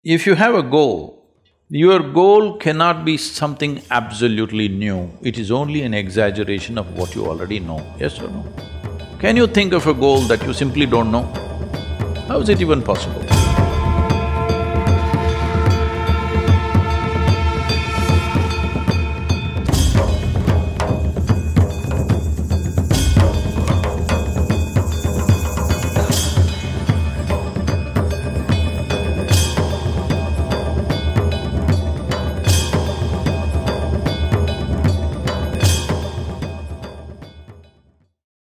if you have a goal, your goal cannot be something absolutely new. It is only an exaggeration of what you already know, yes or no? Can you think of a goal that you simply don't know? How is it even possible?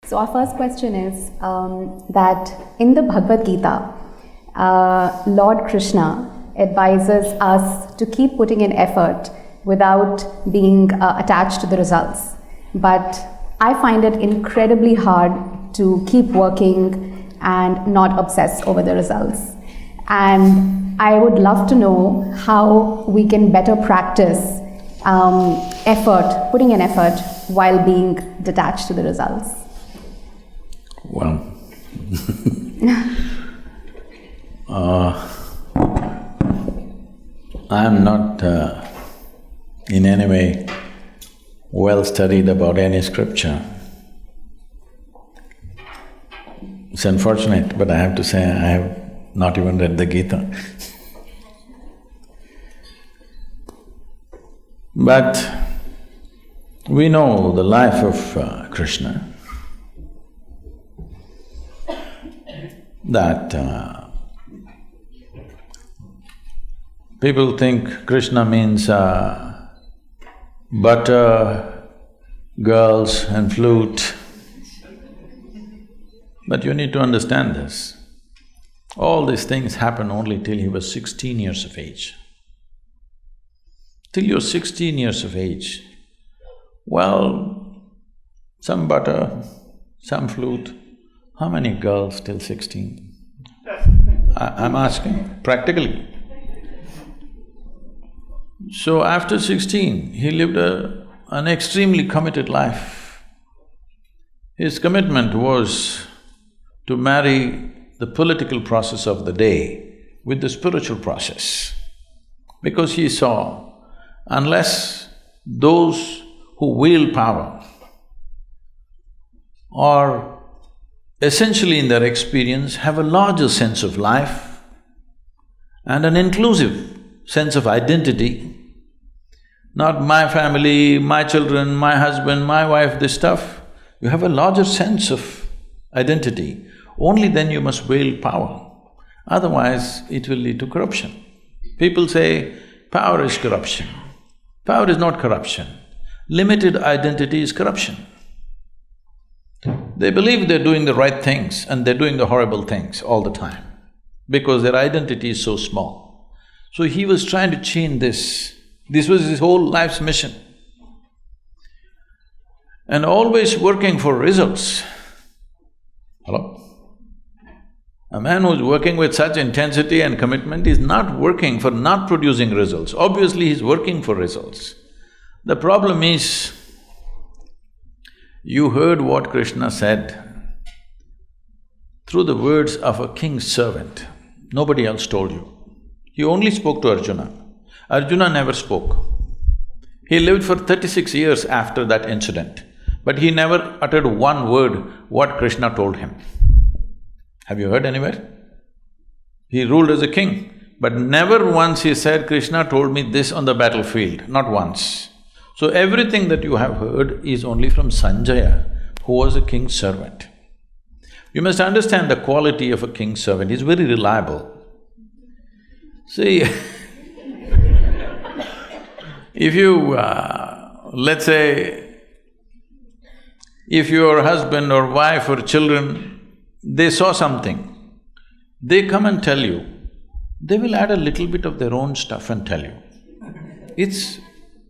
So our first question is that in the Bhagavad Gita, Lord Krishna advises us to keep putting in effort without being attached to the results. But I find it incredibly hard to keep working and not obsess over the results. And I would love to know how we can better practice putting in effort while being detached to the results. Well, I am not in any way well studied about any scripture. It's unfortunate, but I have to say I have not even read the Gita. But we know the life of Krishna, that people think Krishna means butter, girls and flute. But you need to understand this. All these things happen only till he was 16 years of age. Till you're 16 years of age, well, some butter, some flute, how many girls till 16? I'm asking, practically. So after 16, he lived an extremely committed life. His commitment was to marry the political process of the day with the spiritual process, because he saw unless those who wield power are essentially in their experience have a larger sense of life and an inclusive sense of identity, not my family, my children, my husband, my wife, this stuff. You have a larger sense of identity, only then you must wield power, otherwise it will lead to corruption. People say, power is corruption. Power is not corruption. Limited identity is corruption. They believe they're doing the right things and they're doing the horrible things all the time because their identity is so small. So he was trying to change this. This was his whole life's mission. And always working for results. Hello? A man who's working with such intensity and commitment is not working for not producing results. Obviously, he's working for results. The problem is, you heard what Krishna said through the words of a king's servant. Nobody else told you. He only spoke to Arjuna. Arjuna never spoke. He lived for 36 years after that incident, but he never uttered one word what Krishna told him. Have you heard anywhere? He ruled as a king, but never once he said, Krishna told me this on the battlefield, not once. So everything that you have heard is only from Sanjaya, who was a king's servant. You must understand the quality of a king's servant, he's very reliable. See, if you… let's say, if your husband or wife or children, they saw something, they come and tell you, they will add a little bit of their own stuff and tell you.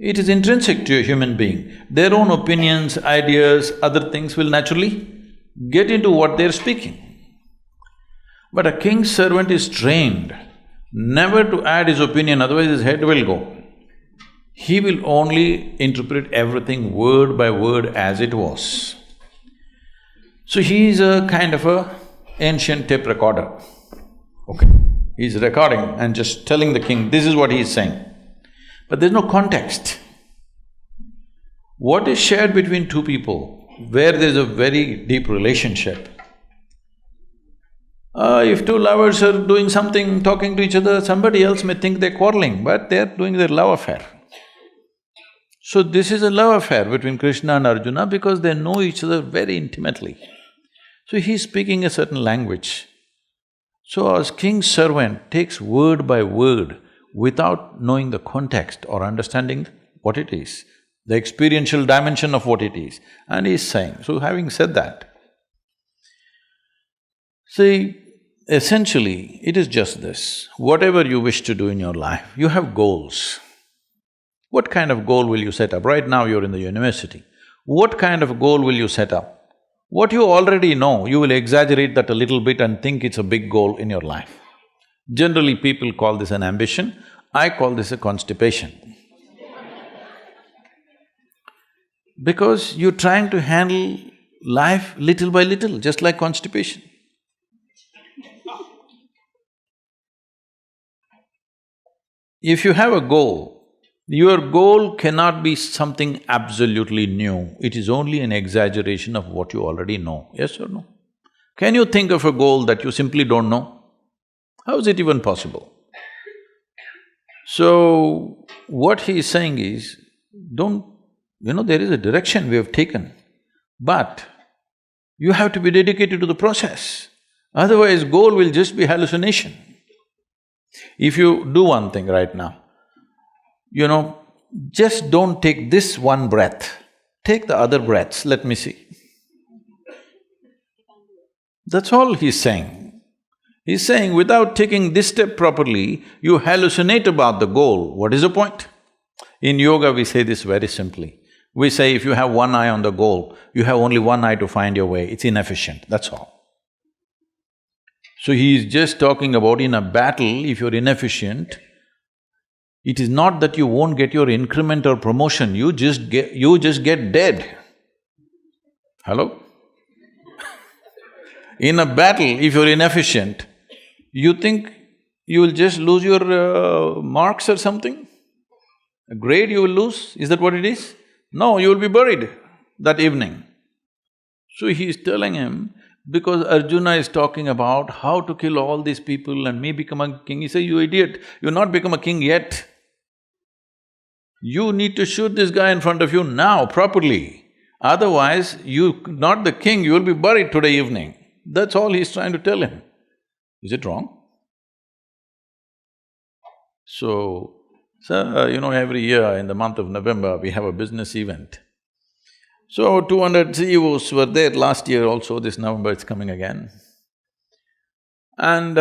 It is intrinsic to a human being. Their own opinions, ideas, other things will naturally get into what they're speaking. But a king's servant is trained never to add his opinion, otherwise his head will go. He will only interpret everything word by word as it was. So he is a kind of a ancient tape recorder, okay? He's recording and just telling the king, this is what he's saying. But there's no context. What is shared between two people where there's a very deep relationship? If two lovers are doing something, talking to each other, somebody else may think they're quarreling, but they're doing their love affair. So this is a love affair between Krishna and Arjuna because they know each other very intimately. So he's speaking a certain language. So as king's servant takes word by word without knowing the context or understanding what it is, the experiential dimension of what it is, and he's saying, so having said that, see, essentially, it is just this, whatever you wish to do in your life, you have goals. What kind of goal will you set up? Right now you're in the university. What kind of goal will you set up? What you already know, you will exaggerate that a little bit and think it's a big goal in your life. Generally, people call this an ambition, I call this a constipation. Because you're trying to handle life little by little, just like constipation. If you have a goal, your goal cannot be something absolutely new, it is only an exaggeration of what you already know, yes or no? Can you think of a goal that you simply don't know? How is it even possible? So, what he is saying is, there is a direction we have taken, but you have to be dedicated to the process, otherwise goal will just be hallucination. If you do one thing right now, just don't take this one breath, take the other breaths, let me see. That's all he's saying. He's saying without taking this step properly, you hallucinate about the goal, what is the point? In yoga we say this very simply. We say if you have one eye on the goal, you have only one eye to find your way, it's inefficient, that's all. So he's just talking about in a battle, if you're inefficient, it is not that you won't get your increment or promotion, you just get dead. Hello? In a battle, if you're inefficient, you think you will just lose your marks or something? A grade you will lose, is that what it is? No, you will be buried that evening. So he's telling him, because Arjuna is talking about how to kill all these people and me become a king, he says, you idiot, you've not become a king yet. You need to shoot this guy in front of you now, properly. Otherwise, you're not the king, you will be buried today evening. That's all he's trying to tell him. Is it wrong? So, every year in the month of November, we have a business event. So, 200 CEOs were there last year also, this November it's coming again. And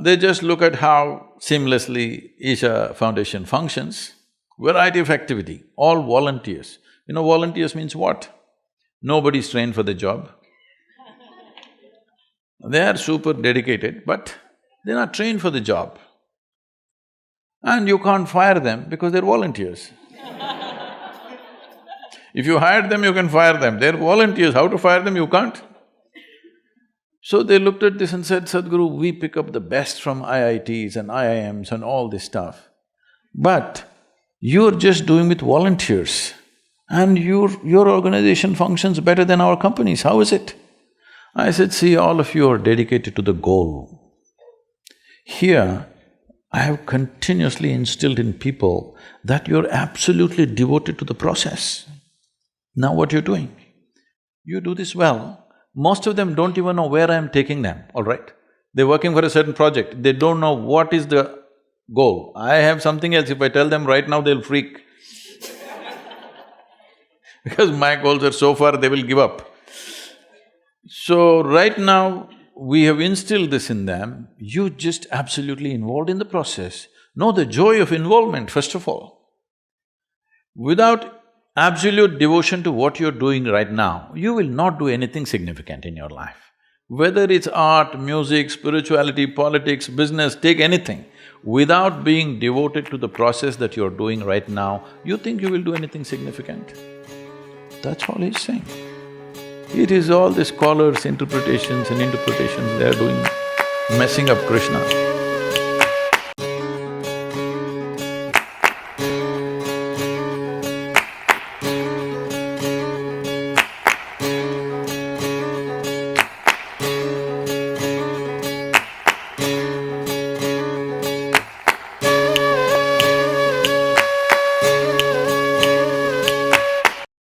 they just look at how seamlessly Isha Foundation functions. Variety of activity, all volunteers. Volunteers means what? Nobody's trained for the job. They are super dedicated, but they're not trained for the job. And you can't fire them because they're volunteers. If you hired them, you can fire them. They're volunteers, how to fire them, you can't. So they looked at this and said, Sadhguru, we pick up the best from IITs and IIMs and all this stuff. But you're just doing with volunteers and your organization functions better than our companies, how is it? I said, see, all of you are dedicated to the goal. Here, I have continuously instilled in people that you're absolutely devoted to the process. Now what you're doing? You do this well, most of them don't even know where I'm taking them, all right? They're working for a certain project, they don't know what is the goal. I have something else, if I tell them right now, they'll freak. Because my goals are so far, they will give up. So, right now, we have instilled this in them, you just absolutely involved in the process. Know the joy of involvement, first of all. Without absolute devotion to what you're doing right now, you will not do anything significant in your life. Whether it's art, music, spirituality, politics, business, take anything. Without being devoted to the process that you're doing right now, you think you will do anything significant? That's all he's saying. It is all the scholars' interpretations and interpretations they are doing, messing up Krishna.